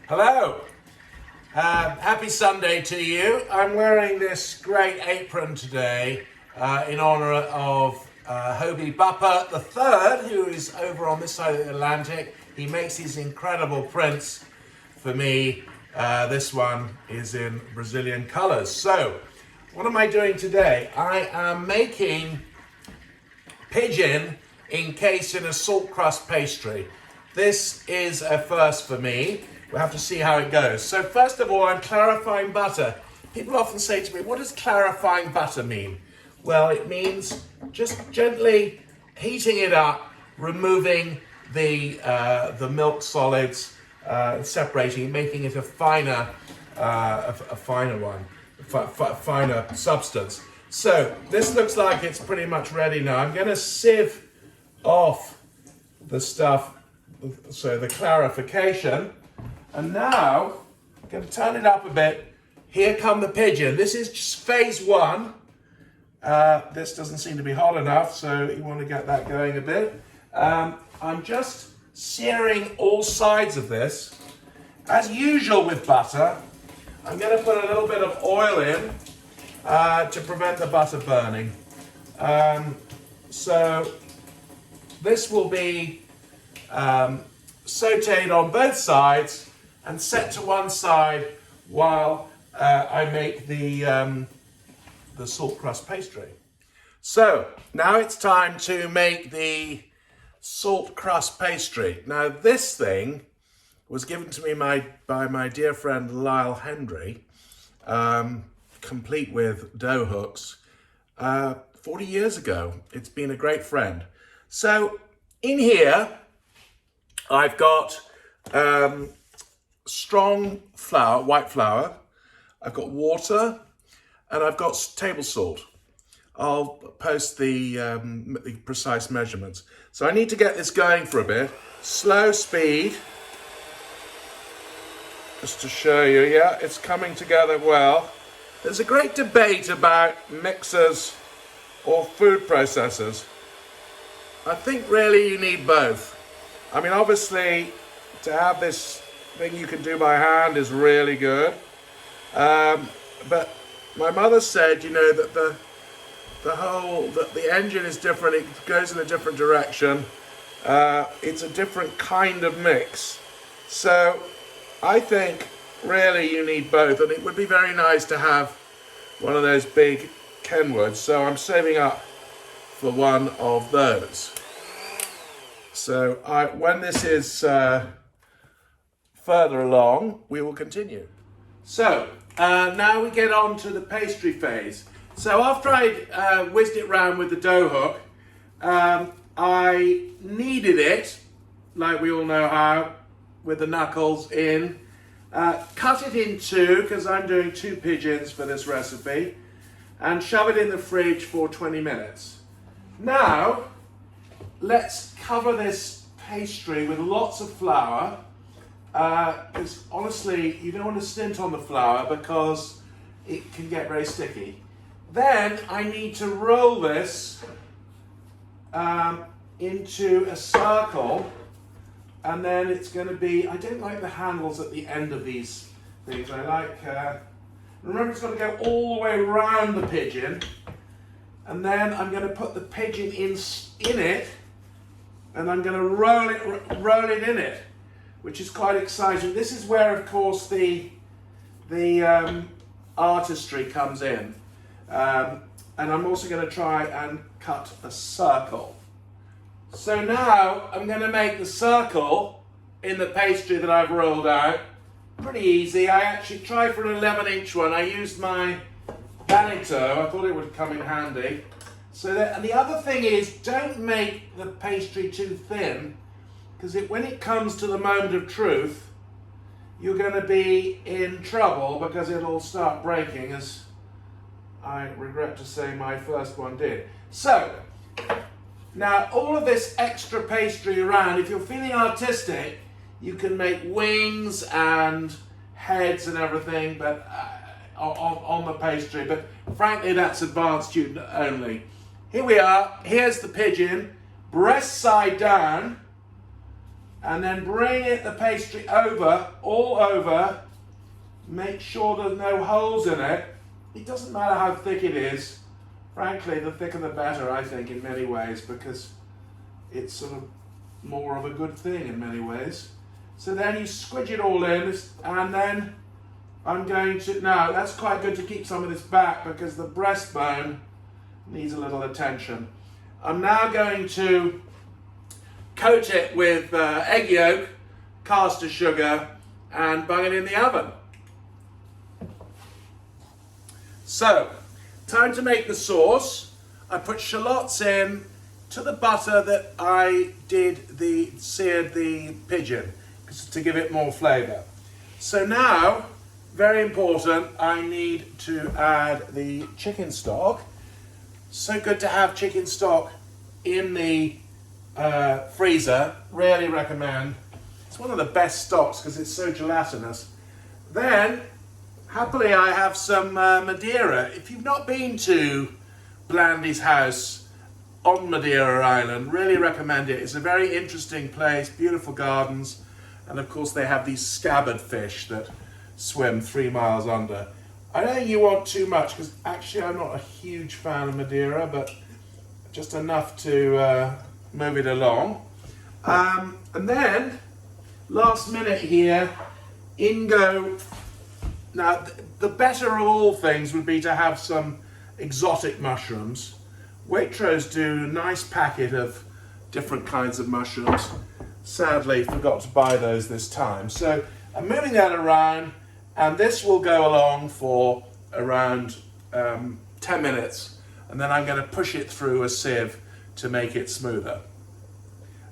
Hello, happy Sunday to you. I'm wearing this great apron today in honor of Hobie Bupper III, who is over on this side of the Atlantic. He makes these incredible prints for me. This one is in Brazilian colors. So, what am I doing today? I am making Pigeon encased in a salt crust pastry. This is a first for me. We'll have to see how it goes. So first of all, I'm clarifying butter. People often say to me, what does clarifying butter mean? Well, it means just gently heating it up, removing the milk solids, separating, making it a finer finer substance. So this looks like it's pretty much ready now. I'm going to sieve off the stuff, so the clarification. And now, I'm going to turn it up a bit. Here come the pigeon. This is just phase one. This doesn't seem to be hot enough, so you want to get that going a bit. I'm just searing all sides of this. As usual with butter, I'm going to put a little bit of oil in to prevent the butter burning. So this will be sauteed on both sides and set to one side while I make the salt crust pastry. So now it's time to make the salt crust pastry. Now this thing was given to me by my dear friend Lyle Hendry, complete with dough hooks, 40 years ago. It's been a great friend. So in here I've got strong flour, white flour, I've got water, and I've got table salt. I'll post the precise measurements. So I need to get this going for a bit. Slow speed, just to show you, yeah, it's coming together well. There's a great debate about mixers or food processors. I think really you need both. I mean, obviously, to have this thing you can do by hand is really good. But my mother said, you know, that the engine is different. It goes in a different direction. It's a different kind of mix. So I think really you need both, and it would be very nice to have one of those big Kenwoods. So I'm saving up for one of those. So when this is further along, we will continue. So now we get on to the pastry phase. So after I whizzed it round with the dough hook, I kneaded it, like we all know how, with the knuckles in. Cut it in two, because I'm doing 2 pigeons for this recipe, and shove it in the fridge for 20 minutes. Now, let's cover this pastry with lots of flour, because honestly, you don't want to stint on the flour because it can get very sticky. Then I need to roll this into a circle, and then it's going to be, I don't like the handles at the end of these things. I like, remember it's got to go all the way around the pigeon, and then I'm going to put the pigeon in it, and I'm going to roll it in it, which is quite exciting. This is where, of course, the artistry comes in. And I'm also going to try and cut a circle. So now I'm going to make the circle in the pastry that I've rolled out. Pretty easy. I actually tried for an 11-inch one. I used my Banito. I thought it would come in handy. And the other thing is, don't make the pastry too thin, because when it comes to the moment of truth, you're going to be in trouble because it'll start breaking, as I regret to say my first one did. So, now all of this extra pastry around, if you're feeling artistic, you can make wings and heads and everything, but on the pastry, but frankly that's advanced student only. Here we are, here's the pigeon, breast side down, and then bring the pastry over, all over. Make sure there's no holes in it. It doesn't matter how thick it is. Frankly, the thicker the better, I think, in many ways, because it's sort of more of a good thing in many ways. So then you squidge it all in, and then I'm going to, now that's quite good to keep some of this back because the breastbone needs a little attention. I'm now going to coat it with egg yolk, caster sugar, and bung it in the oven. So, time to make the sauce. I put shallots in to the butter that I seared the pigeon to give it more flavour. So now, very important, I need to add the chicken stock. So good to have chicken stock in the freezer. Really recommend. It's one of the best stocks because it's so gelatinous. Then, happily, I have some Madeira. If you've not been to Blandy's house on Madeira Island, really recommend it. It's a very interesting place, beautiful gardens, and of course they have these scabbard fish that swim 3 miles under. I don't think you want too much because actually I'm not a huge fan of Madeira, but just enough to move it along. And then, last minute here, in go. Now, the better of all things would be to have some exotic mushrooms. Waitrose do a nice packet of different kinds of mushrooms. Sadly, forgot to buy those this time. So I'm moving that around, and this will go along for around 10 minutes, and then I'm going to push it through a sieve to make it smoother.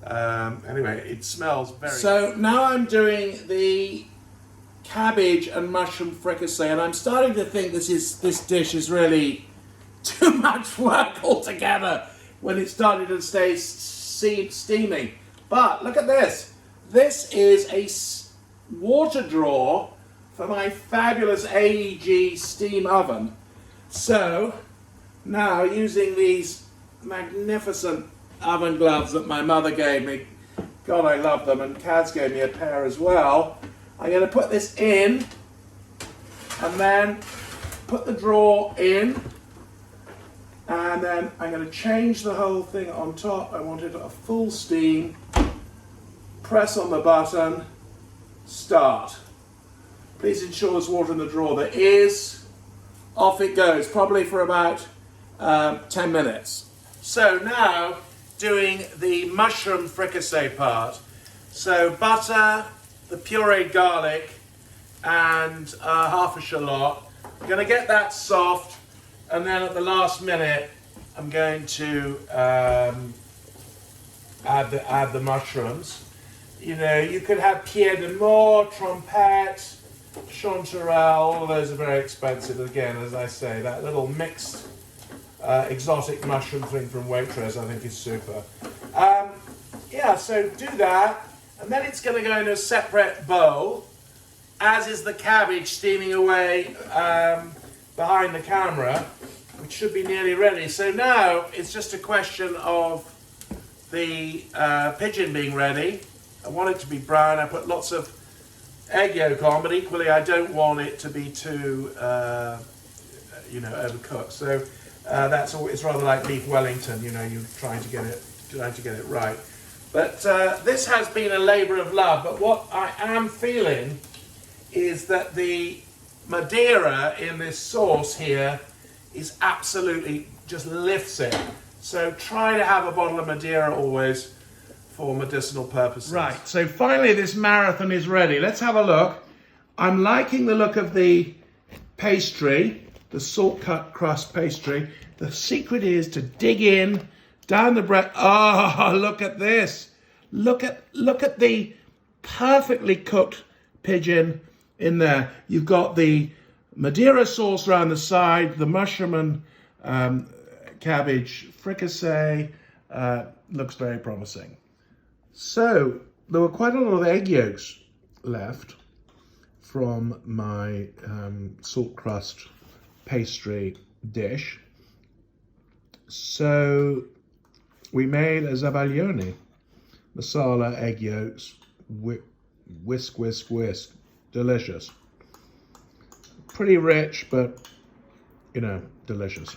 Anyway, it smells very... So now I'm doing the cabbage and mushroom fricassee, and I'm starting to think this dish is really too much work altogether when it started to stay steaming. But look at this. This is a water drawer for my fabulous AEG steam oven. So now, using these magnificent oven gloves that my mother gave me, God, I love them, and Kaz gave me a pair as well. I'm going to put this in, and then put the drawer in, and then I'm going to change the whole thing on top. I want it at a full steam. Press on the button, start. Please ensure there's water in the drawer. There is. Off it goes, probably for about 10 minutes. So now, doing the mushroom fricassee part. So butter, the pureed garlic, and half a shallot. I'm going to get that soft, and then at the last minute, I'm going to add the mushrooms. You know, you could have Pierre de Mort, Trompette, Chanterelle, all of those are very expensive. Again, as I say, that little mixed exotic mushroom thing from Waitrose I think is super. Yeah, so do that, and then it's going to go in a separate bowl, as is the cabbage steaming away behind the camera, which should be nearly ready. So now it's just a question of the pigeon being ready. I want it to be brown. I put lots of egg yolk on, but equally I don't want it to be too, overcooked. So that's all. It's rather like beef Wellington. You know, you're trying to get it right. But this has been a labour of love. But what I am feeling is that the Madeira in this sauce here is absolutely just lifts it. So try to have a bottle of Madeira always for medicinal purposes. Right, so finally this marathon is ready. Let's have a look. I'm liking the look of the pastry, the salt cut crust pastry. The secret is to dig in, down the bread. Oh, look at this. Look at the perfectly cooked pigeon in there. You've got the Madeira sauce around the side, the mushroom and cabbage fricassee. Looks very promising. So there were quite a lot of egg yolks left from my salt crust pastry dish. So we made a Zabaglione, masala, egg yolks, whisk, whisk, whisk. Delicious. Pretty rich, but, you know, delicious.